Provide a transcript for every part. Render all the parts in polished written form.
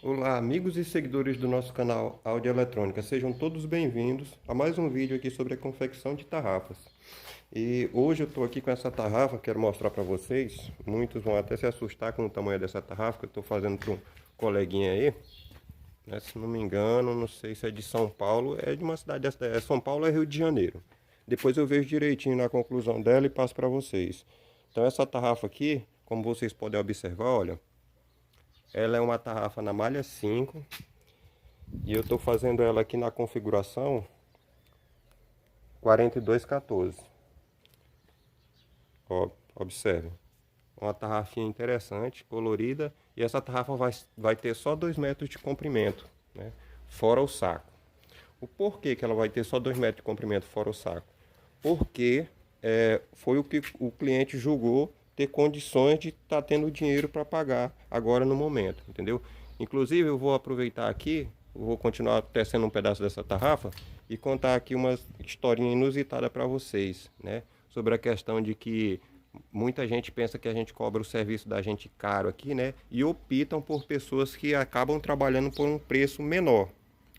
Olá, amigos e seguidores do nosso canal Áudio Eletrônica, sejam todos bem-vindos a mais um vídeo aqui sobre a confecção de tarrafas. E hoje eu estou aqui com essa tarrafa, quero mostrar para vocês. Muitos vão até se assustar com o tamanho dessa tarrafa que eu estou fazendo para um coleguinha aí, né? Se não me engano, não sei se é de São Paulo, é de uma cidade São Paulo é Rio de Janeiro. Depois eu vejo direitinho na conclusão dela e passo para vocês. Então essa tarrafa aqui, como vocês podem observar, olha, ela é uma tarrafa na malha 5 e eu estou fazendo ela aqui na configuração 4214. Ó, observe, uma tarrafinha interessante, colorida, e essa tarrafa vai ter só 2 metros de comprimento, né? Fora o saco. O porquê que ela vai ter só 2 metros de comprimento fora o saco? Porque foi o que o cliente julgou ter condições de estar tendo dinheiro para pagar agora no momento, entendeu? Inclusive eu vou aproveitar aqui, vou continuar tecendo um pedaço dessa tarrafa e contar aqui uma historinha inusitada para vocês, né? Sobre a questão de que muita gente pensa que a gente cobra o serviço da gente caro aqui, né? E optam por pessoas que acabam trabalhando por um preço menor,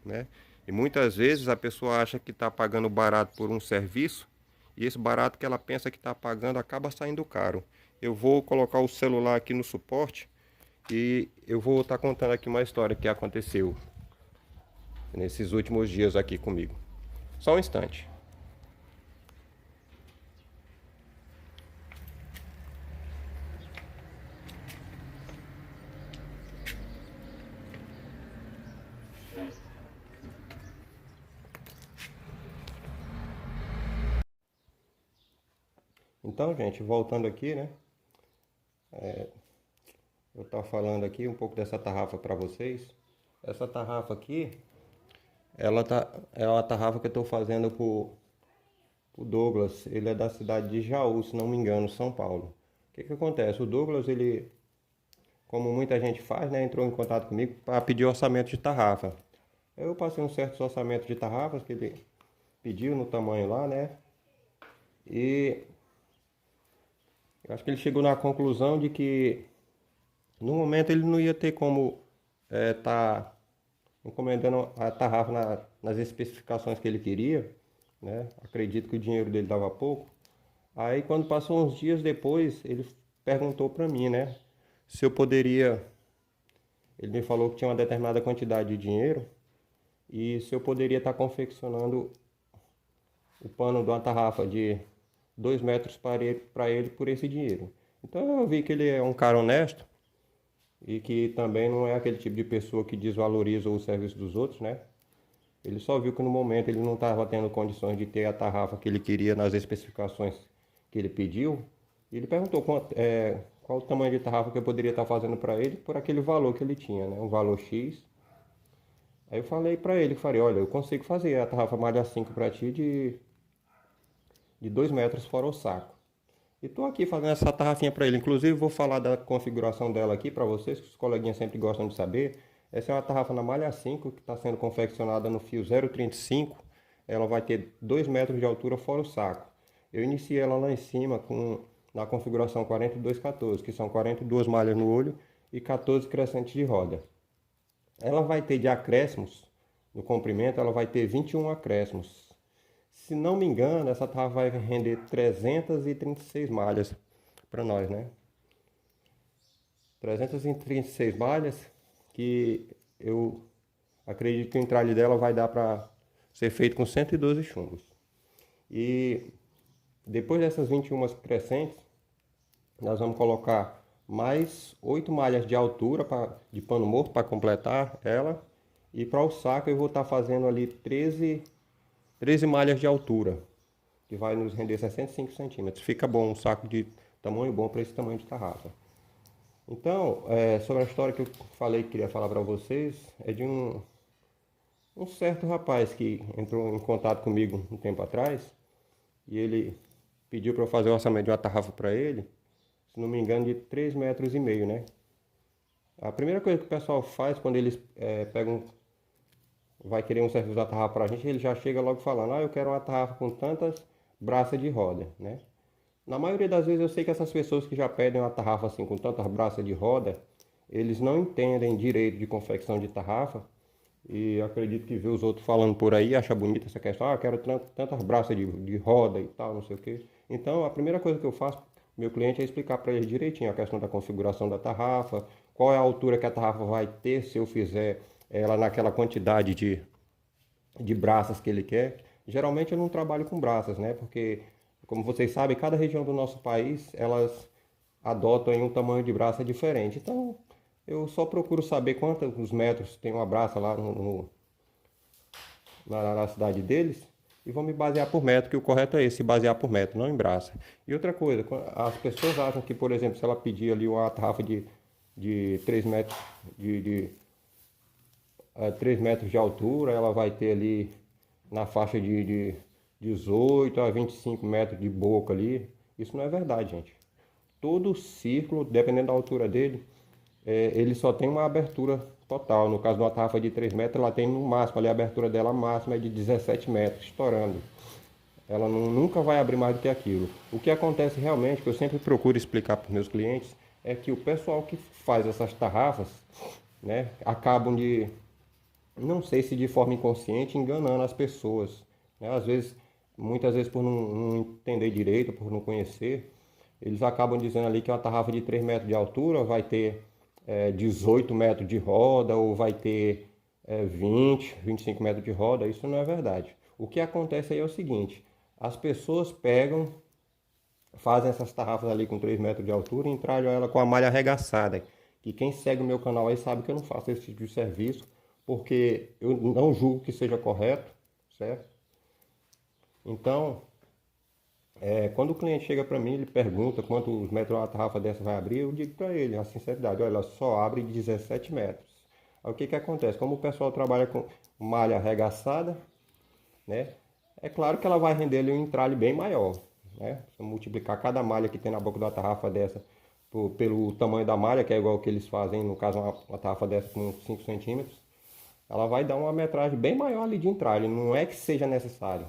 né? E muitas vezes a pessoa acha que está pagando barato por um serviço e esse barato que ela pensa que está pagando acaba saindo caro. Eu vou colocar o celular aqui no suporte e eu vou estar contando aqui uma história que aconteceu nesses últimos dias aqui comigo. Só um instante. Então, gente, voltando aqui, né? Eu estou falando aqui um pouco dessa tarrafa para vocês. Essa tarrafa aqui, é uma tarrafa que eu estou fazendo pro Douglas. Ele é da cidade de Jaú, se não me engano, São Paulo. O que que acontece? O Douglas, ele, como muita gente faz, né, entrou em contato comigo para pedir orçamento de tarrafa. Eu passei um certo orçamento de tarrafas que ele pediu no tamanho lá, né? E eu acho que ele chegou na conclusão de que no momento ele não ia ter como tá encomendando a tarrafa nas especificações que ele queria, né? Acredito que o dinheiro dele dava pouco. Aí quando passou uns dias depois, ele perguntou para mim, né? Se eu poderia, ele me falou que tinha uma determinada quantidade de dinheiro e se eu poderia estar confeccionando o pano de uma tarrafa de 2 metros para ele por esse dinheiro. Então eu vi que ele é um cara honesto e que também não é aquele tipo de pessoa que desvaloriza o serviço dos outros, né? Ele só viu que no momento ele não estava tendo condições de ter a tarrafa que ele queria nas especificações que ele pediu. E ele perguntou qual o tamanho de tarrafa que eu poderia estar fazendo para ele por aquele valor que ele tinha, né? Um valor X. Aí eu falei para ele, olha, eu consigo fazer a tarrafa malha 5 para ti de 2 metros fora o saco. E tô aqui fazendo essa tarrafinha para ele. Inclusive vou falar da configuração dela aqui para vocês, que os coleguinhas sempre gostam de saber. Essa é uma tarrafa na malha 5 que está sendo confeccionada no fio 0,35. Ela vai ter 2 metros de altura fora o saco. Eu iniciei ela lá em cima na configuração 4214, que são 42 malhas no olho e 14 crescentes de roda. Ela vai ter de acréscimos, no comprimento, ela vai ter 21 acréscimos. Se não me engano, essa tarrafa vai render 336 malhas para nós, né? 336 malhas, que eu acredito que o entralhe dela vai dar para ser feito com 112 chumbos. E depois dessas 21 crescentes, nós vamos colocar mais 8 malhas de altura de pano morto para completar ela. E para o saco eu vou estar fazendo ali 13 malhas de altura, que vai nos render 65 centímetros. Fica bom, um saco de tamanho bom para esse tamanho de tarrafa. Então, sobre a história que eu falei que queria falar para vocês, é de um certo rapaz que entrou em contato comigo um tempo atrás, e ele pediu para eu fazer o orçamento de uma tarrafa para ele, se não me engano, de 3,5 metros, né? A primeira coisa que o pessoal faz quando eles vai querer um serviço da tarrafa para a gente, ele já chega logo falando, eu quero uma tarrafa com tantas braças de roda, né? Na maioria das vezes eu sei que essas pessoas que já pedem uma tarrafa assim com tantas braças de roda, eles não entendem direito de confecção de tarrafa e acredito que vê os outros falando por aí, acha bonita essa questão, quero tantas braças de roda e tal, não sei o que. Então, a primeira coisa que eu faço pro meu cliente é explicar para ele direitinho a questão da configuração da tarrafa, qual é a altura que a tarrafa vai ter se eu fizer ela naquela quantidade de braças que ele quer. Geralmente eu não trabalho com braças, né? Porque, como vocês sabem, cada região do nosso país, elas adotam um tamanho de braça diferente. Então, eu só procuro saber quantos metros tem uma braça lá na cidade deles e vou me basear por metro, que o correto é esse, se basear por metro, não em braça. E outra coisa, as pessoas acham que, por exemplo, se ela pedir ali uma tarrafa de 3 metros de 3 metros de altura, ela vai ter ali na faixa de 18 a 25 metros de boca ali. Isso não é verdade, gente. Todo círculo, dependendo da altura dele, ele só tem uma abertura total. No caso de uma tarrafa de 3 metros, ela tem no máximo, ali, a abertura dela máxima é de 17 metros, estourando. Ela nunca vai abrir mais do que aquilo. O que acontece realmente, que eu sempre procuro explicar para os meus clientes, é que o pessoal que faz essas tarrafas, né, acabam de, não sei se de forma inconsciente, enganando as pessoas, né? Às vezes, muitas vezes por não entender direito, por não conhecer, eles acabam dizendo ali que uma tarrafa de 3 metros de altura vai ter 18 metros de roda ou vai ter 20, 25 metros de roda. Isso não é verdade. O que acontece aí é o seguinte, as pessoas pegam, fazem essas tarrafas ali com 3 metros de altura e entralham ela com a malha arregaçada. Que quem segue o meu canal aí sabe que eu não faço esse tipo de serviço, porque eu não julgo que seja correto, certo? Então, quando o cliente chega para mim, ele pergunta quantos metros uma tarrafa dessa vai abrir, eu digo para ele, a sinceridade, olha, ela só abre 17 metros. Aí o que que acontece? Como o pessoal trabalha com malha arregaçada, né? É claro que ela vai render ali um entralhe bem maior, né? Se eu multiplicar cada malha que tem na boca da tarrafa dessa pelo tamanho da malha, que é igual que eles fazem, no caso uma tarrafa dessa com 5 centímetros, ela vai dar uma metragem bem maior ali de entralhe. Não é que seja necessário.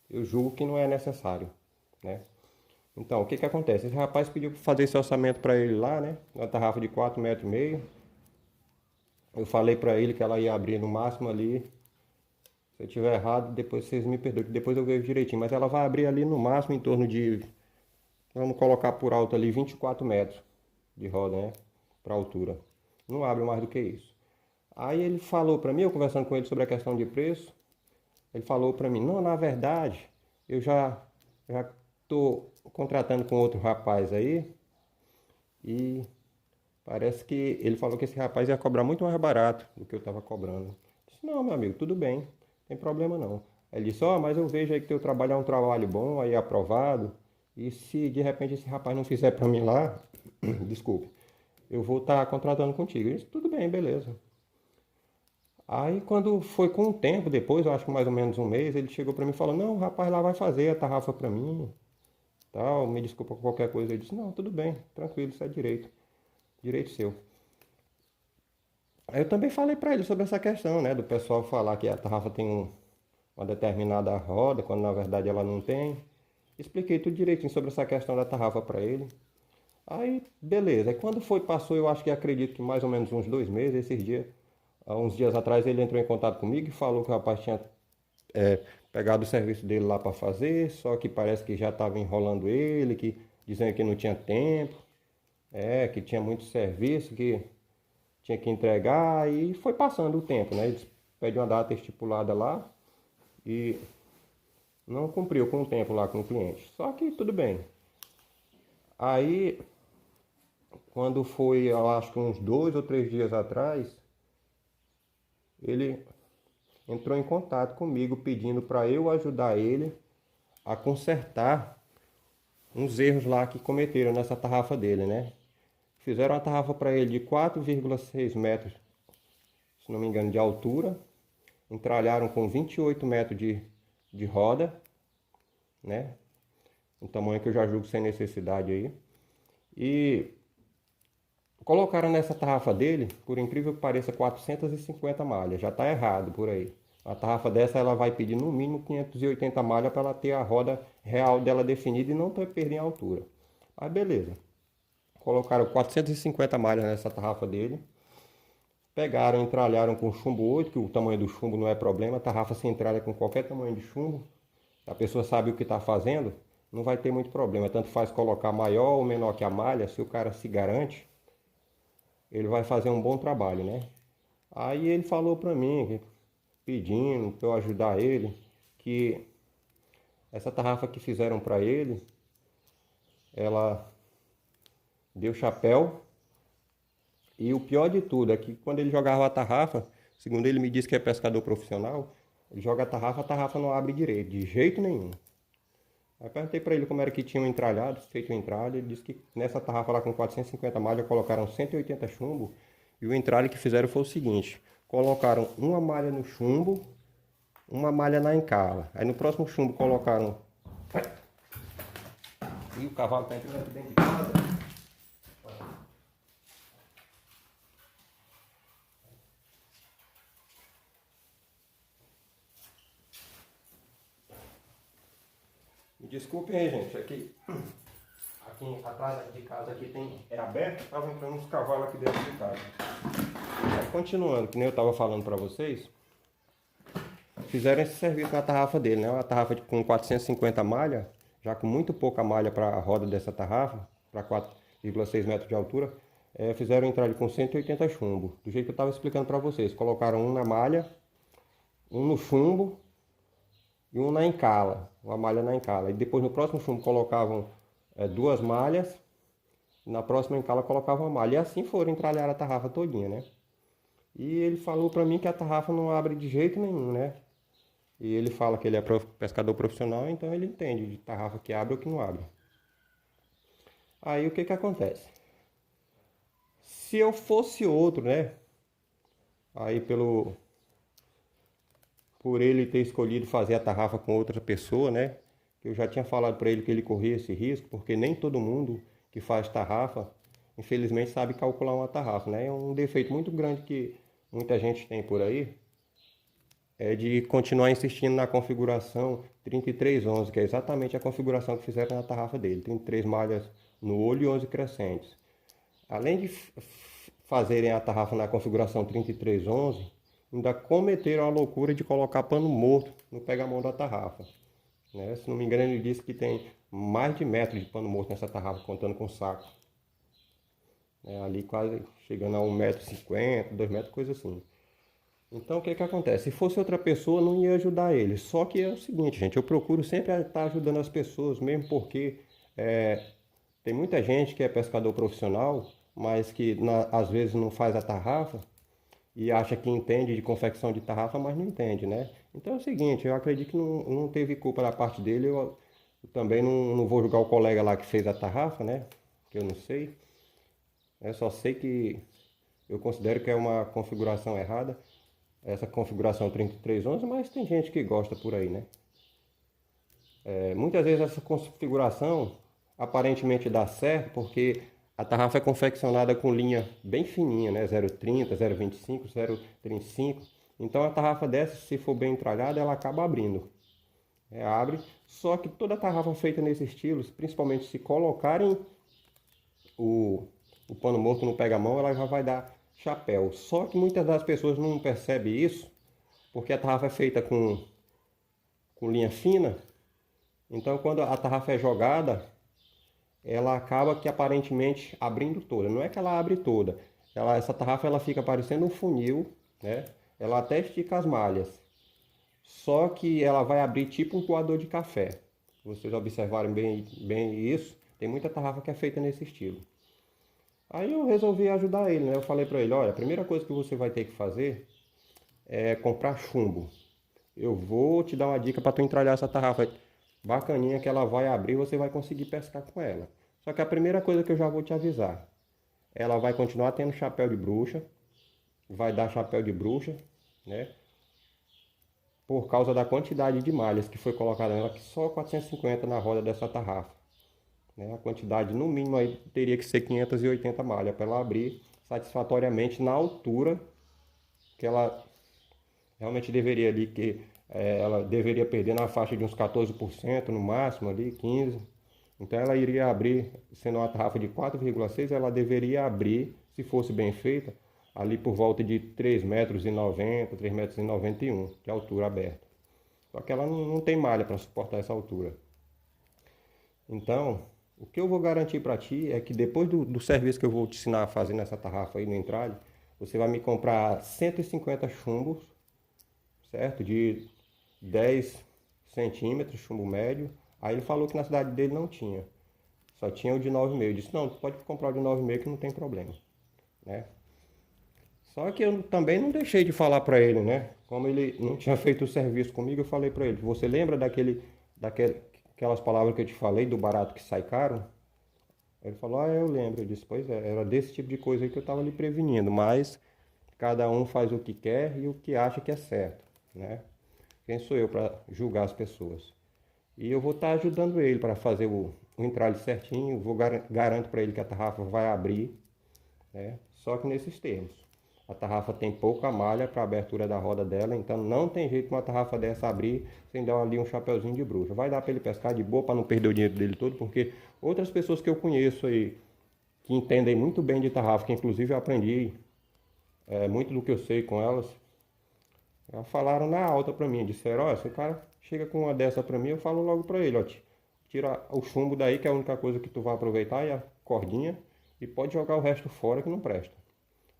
Eu julgo que não é necessário, né? Então, o que que acontece? Esse rapaz pediu para fazer esse orçamento para ele lá, né? Uma tarrafa de 4,5 metros. Eu falei para ele que ela ia abrir no máximo ali. Se eu tiver errado, depois vocês me perdoem, que depois eu vejo direitinho. Mas ela vai abrir ali no máximo em torno de, vamos colocar por alto ali, 24 metros de roda, né? Para altura. Não abre mais do que isso. Aí ele falou para mim, eu conversando com ele sobre a questão de preço, ele falou para mim, não, na verdade, eu já estou contratando com outro rapaz aí e parece que ele falou que esse rapaz ia cobrar muito mais barato do que eu estava cobrando. Eu disse, não, meu amigo, tudo bem, não tem problema não. Ele disse, mas eu vejo aí que teu trabalho é um trabalho bom, aí aprovado, e se de repente esse rapaz não fizer para mim lá, desculpe, eu vou estar contratando contigo. Eu disse, tudo bem, beleza. Aí quando foi com o tempo, depois, eu acho que mais ou menos um mês, ele chegou para mim e falou, não, o rapaz lá vai fazer a tarrafa para mim, tal, me desculpa por qualquer coisa. Eu disse, não, tudo bem, tranquilo, isso é direito seu. Aí eu também falei para ele sobre essa questão, né, do pessoal falar que a tarrafa tem uma determinada roda, quando na verdade ela não tem. Expliquei tudo direitinho sobre essa questão da tarrafa para ele. Aí, beleza. Aí quando foi, passou, eu acho que acredito que mais ou menos uns 2 meses, há uns dias atrás ele entrou em contato comigo e falou que o rapaz tinha pegado o serviço dele lá para fazer, só que parece que já estava enrolando ele, que dizendo que não tinha tempo, que tinha muito serviço, que tinha que entregar e foi passando o tempo, né? Ele pede uma data estipulada lá e não cumpriu com o tempo lá com o cliente. Só que tudo bem. Aí, quando foi, eu acho que uns 2 ou 3 dias atrás, ele entrou em contato comigo pedindo para eu ajudar ele a consertar uns erros lá que cometeram nessa tarrafa dele, né? Fizeram uma tarrafa para ele de 4,6 metros, se não me engano, de altura. Entralharam com 28 metros de roda, né? Um tamanho que eu já julgo sem necessidade aí. E colocaram nessa tarrafa dele, por incrível que pareça, 450 malhas. Já está errado por aí. A tarrafa dessa ela vai pedir no mínimo 580 malhas para ela ter a roda real dela definida e não perder em altura. Aí beleza. colocaram 450 malhas nessa tarrafa dele. Pegaram, entralharam com chumbo 8, que o tamanho do chumbo não é problema. A tarrafa se entralha com qualquer tamanho de chumbo. A pessoa sabe o que está fazendo, não vai ter muito problema. Tanto faz colocar maior ou menor que a malha, se o cara se garante, ele vai fazer um bom trabalho, né? Aí ele falou para mim, pedindo para eu ajudar ele, que essa tarrafa que fizeram para ele, ela deu chapéu. E o pior de tudo é que quando ele jogava a tarrafa, segundo ele me disse que é pescador profissional, ele joga a tarrafa não abre direito, de jeito nenhum. Aí perguntei para ele como era que tinham entralhado, feito o entralhe. Ele disse que nessa tarrafa lá com 450 malhas colocaram 180 chumbo. E o entralhe que fizeram foi o seguinte: colocaram uma malha no chumbo, uma malha na encala. Aí no próximo chumbo colocaram... E o cavalo está entrando aqui dentro de casa. Me desculpem aí, gente. Aqui atrás de casa aqui é aberto, estavam entrando uns cavalos aqui dentro de casa. Aí, continuando, que nem eu estava falando para vocês, fizeram esse serviço na tarrafa dele, né? Uma tarrafa com 450 malhas, já com muito pouca malha para a roda dessa tarrafa, para 4,6 metros de altura, fizeram entrar com 180 chumbo, do jeito que eu estava explicando para vocês. Colocaram um na malha, um no chumbo e um na encala, uma malha na encala. E depois no próximo chumbo colocavam duas malhas, na próxima encala colocavam uma malha. E assim foram entralhar a tarrafa todinha, né? E ele falou para mim que a tarrafa não abre de jeito nenhum, né? E ele fala que ele é pescador profissional, então ele entende de tarrafa que abre ou que não abre. Aí o que que acontece? Se eu fosse outro, né? Aí por ele ter escolhido fazer a tarrafa com outra pessoa, né? Eu já tinha falado para ele que ele corria esse risco, porque nem todo mundo que faz tarrafa, infelizmente, sabe calcular uma tarrafa, né? É um defeito muito grande que muita gente tem por aí, é de continuar insistindo na configuração 3311, que é exatamente a configuração que fizeram na tarrafa dele. 33 malhas no olho e 11 crescentes. Além de fazerem a tarrafa na configuração 3311, ainda cometeram a loucura de colocar pano morto no pega-mão da tarrafa. Né? Se não me engano, ele disse que tem mais de metro de pano morto nessa tarrafa, contando com saco. Ali quase chegando a 1,50 m, 2 metros, coisa assim. Então o que que acontece? Se fosse outra pessoa, não ia ajudar ele. Só que é o seguinte, gente, eu procuro sempre estar ajudando as pessoas, mesmo porque tem muita gente que é pescador profissional, mas que às vezes não faz a tarrafa e acha que entende de confecção de tarrafa, mas não entende, né? Então é o seguinte, eu acredito que não teve culpa da parte dele. Eu também não vou julgar o colega lá que fez a tarrafa, né? Que eu não sei. Eu só sei que eu considero que é uma configuração errada, essa configuração 3311, mas tem gente que gosta por aí, né? Muitas vezes essa configuração aparentemente dá certo porque a tarrafa é confeccionada com linha bem fininha, né? 0,30, 0,25, 0,35. Então a tarrafa dessa, se for bem entralhada, ela acaba abrindo. Abre, só que toda tarrafa feita nesse estilo, principalmente se colocarem o pano morto no pega-mão, ela já vai dar chapéu. Só que muitas das pessoas não percebem isso, porque a tarrafa é feita com linha fina. Então quando a tarrafa é jogada, ela acaba que aparentemente abrindo toda. Não é que ela abre toda. Essa tarrafa ela fica parecendo um funil, né? Ela até estica as malhas. Só que ela vai abrir tipo um coador de café. Se vocês observarem bem isso, tem muita tarrafa que é feita nesse estilo. Aí eu resolvi ajudar ele, né? Eu falei para ele, olha, a primeira coisa que você vai ter que fazer é comprar chumbo. Eu vou te dar uma dica para tu entralhar essa tarrafa bacaninha que ela vai abrir e você vai conseguir pescar com ela. Só que a primeira coisa que eu já vou te avisar, ela vai continuar tendo chapéu de bruxa, vai dar chapéu de bruxa, né? Por causa da quantidade de malhas que foi colocada nela, que só 450 na roda dessa tarrafa. A quantidade no mínimo aí teria que ser 580 malhas para ela abrir satisfatoriamente na altura que ela realmente deveria ali, que ela deveria perder na faixa de uns 14% no máximo ali, 15%. Então ela iria abrir, sendo uma tarrafa de 4,6, ela deveria abrir, se fosse bem feita, ali por volta de 3,90 m, 3,91 m de altura aberta. Só que ela não tem malha para suportar essa altura. Então, o que eu vou garantir para ti é que depois do serviço que eu vou te ensinar a fazer nessa tarrafa aí no entralhe, você vai me comprar 150 chumbos, certo? De 10 centímetros, chumbo médio. Aí ele falou que na cidade dele não tinha, só tinha o de 9,5. Eu disse, não, tu pode comprar o de 9,5 que não tem problema, né? Só que eu também não deixei de falar para ele, né? Como ele não tinha feito o serviço comigo, eu falei para ele, você lembra daquelas palavras que eu te falei, do barato que sai caro? Ele falou, ah, eu lembro. Eu disse, pois é, era desse tipo de coisa aí que eu estava lhe prevenindo, mas cada um faz o que quer e o que acha que é certo, né? Quem sou eu para julgar as pessoas? E eu vou estar ajudando ele para fazer o entralhe certinho, garanto para ele que a tarrafa vai abrir, né? Só que nesses termos. A tarrafa tem pouca malha para a abertura da roda dela, então não tem jeito uma tarrafa dessa abrir sem dar ali um chapeuzinho de bruxa. Vai dar para ele pescar de boa para não perder o dinheiro dele todo, porque outras pessoas que eu conheço aí, que entendem muito bem de tarrafa, que inclusive eu aprendi muito do que eu sei com elas, falaram na alta para mim, disseram, ó, se o cara chega com uma dessa para mim, eu falo logo para ele, ó, tira o chumbo daí, que é a única coisa que tu vai aproveitar, e a cordinha, e pode jogar o resto fora que não presta.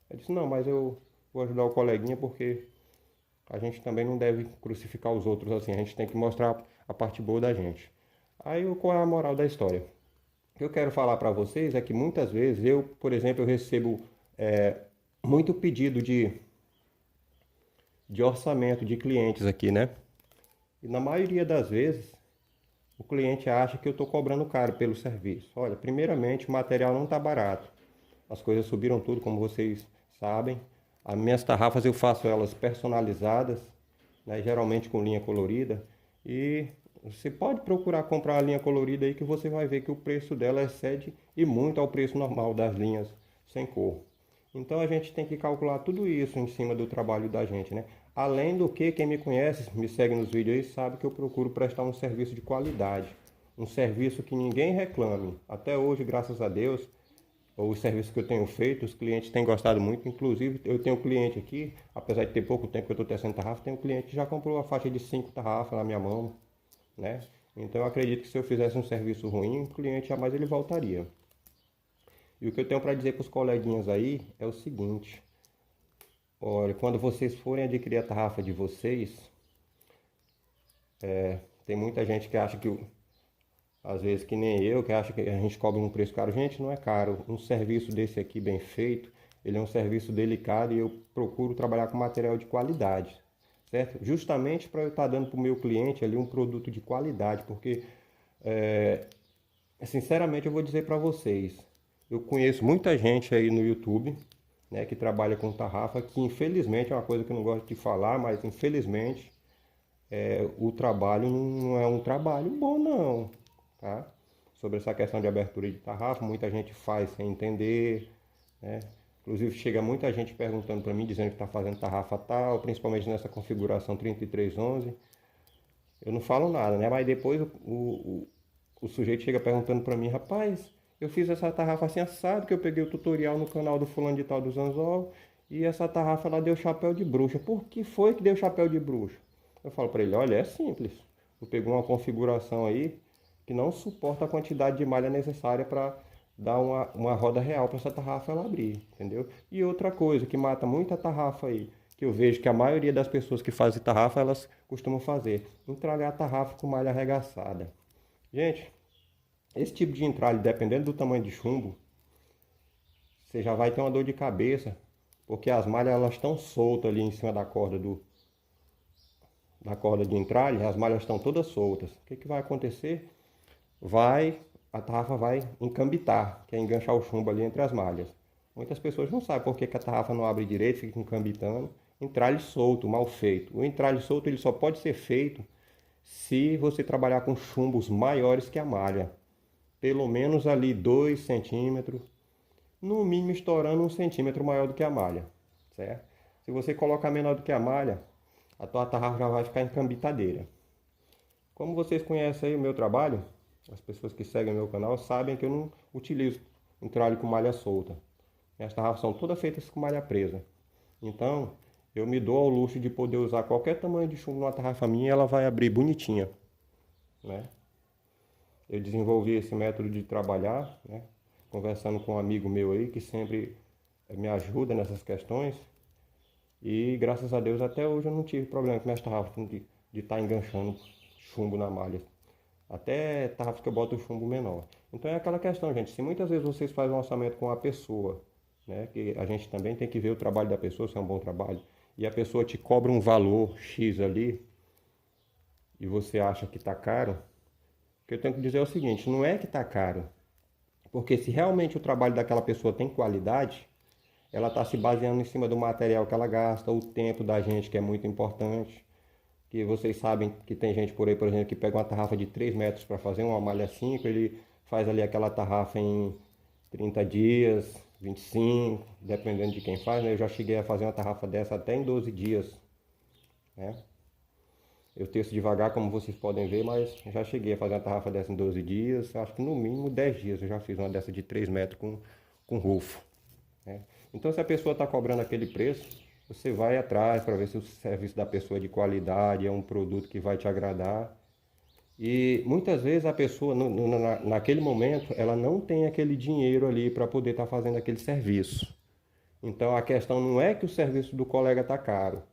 Eu disse, não, mas eu vou ajudar o coleguinha porque a gente também não deve crucificar os outros assim, a gente tem que mostrar a parte boa da gente. Aí qual é a moral da história? O que eu quero falar para vocês é que muitas vezes eu, por exemplo, eu recebo muito pedido de orçamento de clientes aqui, né? E na maioria das vezes o cliente acha que eu estou cobrando caro pelo serviço. Olha, primeiramente o material não está barato. As coisas subiram tudo, como vocês sabem. As minhas tarrafas eu faço elas personalizadas, né, geralmente com linha colorida. E você pode procurar comprar a linha colorida aí que você vai ver que o preço dela excede e muito ao preço normal das linhas sem cor. Então a gente tem que calcular tudo isso em cima do trabalho da gente, né? Além do que, quem me conhece, me segue nos vídeos aí, sabe que eu procuro prestar um serviço de qualidade. Um serviço que ninguém reclame. Até hoje, graças a Deus, os serviços que eu tenho feito, os clientes têm gostado muito. Inclusive, eu tenho um cliente aqui, apesar de ter pouco tempo que eu estou testando tarrafa, tem um cliente que já comprou uma faixa de 5 tarrafas na minha mão, né? Então eu acredito que se eu fizesse um serviço ruim, o cliente jamais ele voltaria. E o que eu tenho para dizer para os coleguinhas aí é o seguinte: olha, quando vocês forem adquirir a tarrafa de vocês, tem muita gente que acha que, às vezes que nem eu, que acha que a gente cobra um preço caro. Gente, não é caro. Um serviço desse aqui bem feito, ele é um serviço delicado e eu procuro trabalhar com material de qualidade, certo? Justamente para eu estar dando para o meu cliente ali um produto de qualidade, porque, sinceramente, eu vou dizer para vocês, eu conheço muita gente aí no YouTube, né, que trabalha com tarrafa, que infelizmente é uma coisa que eu não gosto de falar, mas infelizmente o trabalho não é um trabalho bom não, tá? Sobre essa questão de abertura de tarrafa, muita gente faz sem entender, né? Inclusive chega muita gente perguntando para mim, dizendo que está fazendo tarrafa tal, principalmente nessa configuração 3311. Eu não falo nada, né? Mas depois o sujeito chega perguntando para mim, rapaz, eu fiz essa tarrafa assim assado, que eu peguei o tutorial no canal do fulano de tal do Zanzol, e essa tarrafa ela deu chapéu de bruxa. Por que foi que deu chapéu de bruxa? Eu falo para ele, olha, é simples. Eu peguei uma configuração aí que não suporta a quantidade de malha necessária para dar uma roda real para essa tarrafa ela abrir, entendeu? E outra coisa que mata muita tarrafa aí, que eu vejo que a maioria das pessoas que fazem tarrafa, elas costumam fazer, entralhar a tarrafa com malha arregaçada. Gente, esse tipo de entralhe, dependendo do tamanho de chumbo, você já vai ter uma dor de cabeça, porque as malhas elas estão soltas ali em cima da corda da corda de entralhe, as malhas estão todas soltas. O que vai acontecer? A tarrafa vai encambitar, que é enganchar o chumbo ali entre as malhas. Muitas pessoas não sabem por que a tarrafa não abre direito, fica encambitando. Entralhe solto, mal feito. O entralhe solto ele só pode ser feito se você trabalhar com chumbos maiores que a malha. Pelo menos ali 2 centímetros, no mínimo estourando 1 centímetro maior do que a malha, certo? Se você colocar menor do que a malha, a tua tarrafa já vai ficar encambitadeira. Como vocês conhecem aí o meu trabalho, As pessoas que seguem meu canal sabem que eu não utilizo um tralho com malha solta. Minhas tarrafas são todas feitas com malha presa. Então, eu me dou ao luxo de poder usar qualquer tamanho de chumbo numa tarrafa minha e ela vai abrir bonitinha, né? Eu desenvolvi esse método de trabalhar, né? Conversando com um amigo meu aí que sempre me ajuda nessas questões. E graças a Deus até hoje eu não tive problema com minhas tarrafas de estar enganchando chumbo na malha. Até tarrafas que eu boto chumbo menor. Então é aquela questão, gente. Se muitas vezes vocês fazem um orçamento com uma pessoa, né? Que a gente também tem que ver o trabalho da pessoa, se é um bom trabalho. E a pessoa te cobra um valor X ali e você acha que está caro. O que eu tenho que dizer é o seguinte, não é que está caro. Porque se realmente o trabalho daquela pessoa tem qualidade, ela está se baseando em cima do material que ela gasta, o tempo da gente, que é muito importante. Que vocês sabem que tem gente por aí, por exemplo, que pega uma tarrafa de 3 metros para fazer uma malha 5, ele faz ali aquela tarrafa em 30 dias, 25, dependendo de quem faz, né? Eu já cheguei a fazer uma tarrafa dessa até em 12 dias, né? Eu teço devagar, como vocês podem ver, mas já cheguei a fazer uma tarrafa dessa em 12 dias, acho que no mínimo 10 dias eu já fiz uma dessa de 3 metros com rofo, né? Então, se a pessoa está cobrando aquele preço, você vai atrás para ver se o serviço da pessoa é de qualidade, é um produto que vai te agradar. E muitas vezes a pessoa, naquele momento, ela não tem aquele dinheiro ali para poder estar fazendo aquele serviço. Então, a questão não é que o serviço do colega está caro,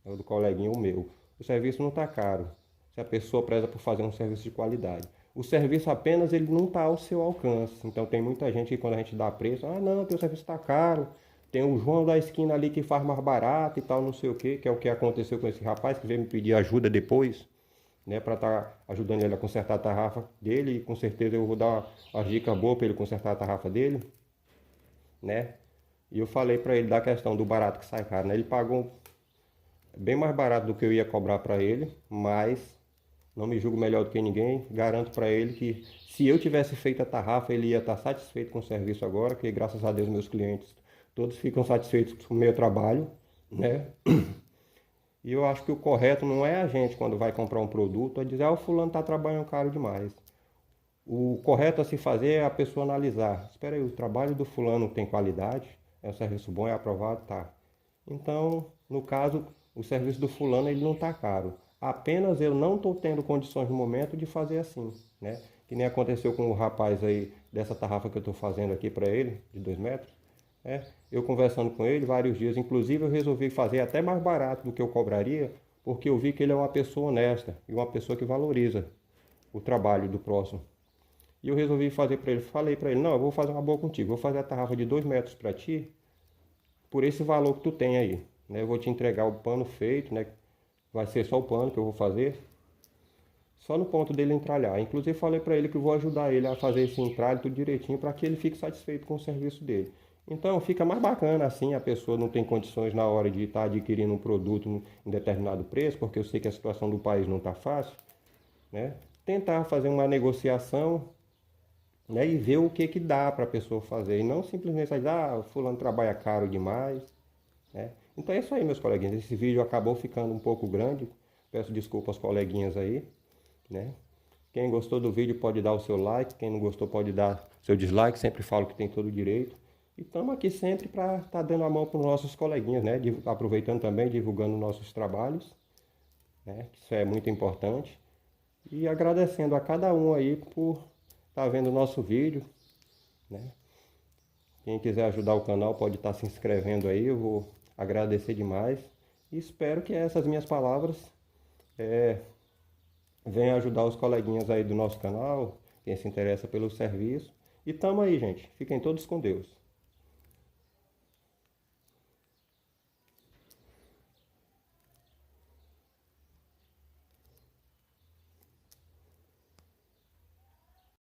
é o do coleguinha o meu. O serviço não está caro, se a pessoa preza por fazer um serviço de qualidade. O serviço apenas ele não está ao seu alcance. Então, tem muita gente que quando a gente dá preço, ah, não, teu serviço está caro. Tem o João da esquina ali que faz mais barato e tal, não sei o que é o que aconteceu com esse rapaz que veio me pedir ajuda depois, né, para estar ajudando ele a consertar a tarrafa dele. E com certeza eu vou dar uma dica boa para ele consertar a tarrafa dele, né? E eu falei para ele da questão do barato que sai caro, né? Ele pagou bem mais barato do que eu ia cobrar para ele, mas não me julgo melhor do que ninguém. Garanto para ele que se eu tivesse feito a tarrafa, ele ia estar satisfeito com o serviço agora, que graças a Deus meus clientes todos ficam satisfeitos com o meu trabalho, né? E eu acho que o correto não é a gente, quando vai comprar um produto, é dizer, ah, o fulano está trabalhando caro demais. O correto a se fazer é a pessoa analisar. Espera aí, o trabalho do fulano tem qualidade? É um serviço bom, é aprovado? Tá. Então, no caso, o serviço do fulano ele não está caro. Apenas eu não estou tendo condições no momento de fazer assim, né? Que nem aconteceu com o rapaz aí dessa tarrafa que eu estou fazendo aqui para ele, de 2 metros. Eu conversando com ele vários dias, inclusive eu resolvi fazer até mais barato do que eu cobraria, porque eu vi que ele é uma pessoa honesta e uma pessoa que valoriza o trabalho do próximo. E eu resolvi fazer para ele, falei para ele, não, eu vou fazer uma boa contigo, vou fazer a tarrafa de 2 metros para ti, por esse valor que tu tem aí, né? Eu vou te entregar o pano feito, né? Vai ser só o pano que eu vou fazer, só no ponto dele entralhar. Inclusive falei para ele que eu vou ajudar ele a fazer esse entralhe tudo direitinho para que ele fique satisfeito com o serviço dele. Então fica mais bacana assim, a pessoa não tem condições na hora de estar adquirindo um produto em determinado preço, porque eu sei que a situação do país não está fácil, né? Tentar fazer uma negociação, né, e ver o que que dá para a pessoa fazer, e não simplesmente dizer, ah, fulano trabalha caro demais, né? Então é isso aí, meus coleguinhas. Esse vídeo acabou ficando um pouco grande, peço desculpa aos coleguinhas aí, né? Quem gostou do vídeo pode dar o seu like, quem não gostou pode dar seu dislike, sempre falo que tem todo o direito. E estamos aqui sempre para estar dando a mão para os nossos coleguinhas, né? Aproveitando também, divulgando nossos trabalhos, né? Isso é muito importante. E agradecendo a cada um aí por estar vendo o nosso vídeo, né? Quem quiser ajudar o canal pode estar se inscrevendo aí, eu vou agradecer demais. E espero que essas minhas palavras venham ajudar os coleguinhas aí do nosso canal, quem se interessa pelo serviço. E tamo aí, gente. Fiquem todos com Deus.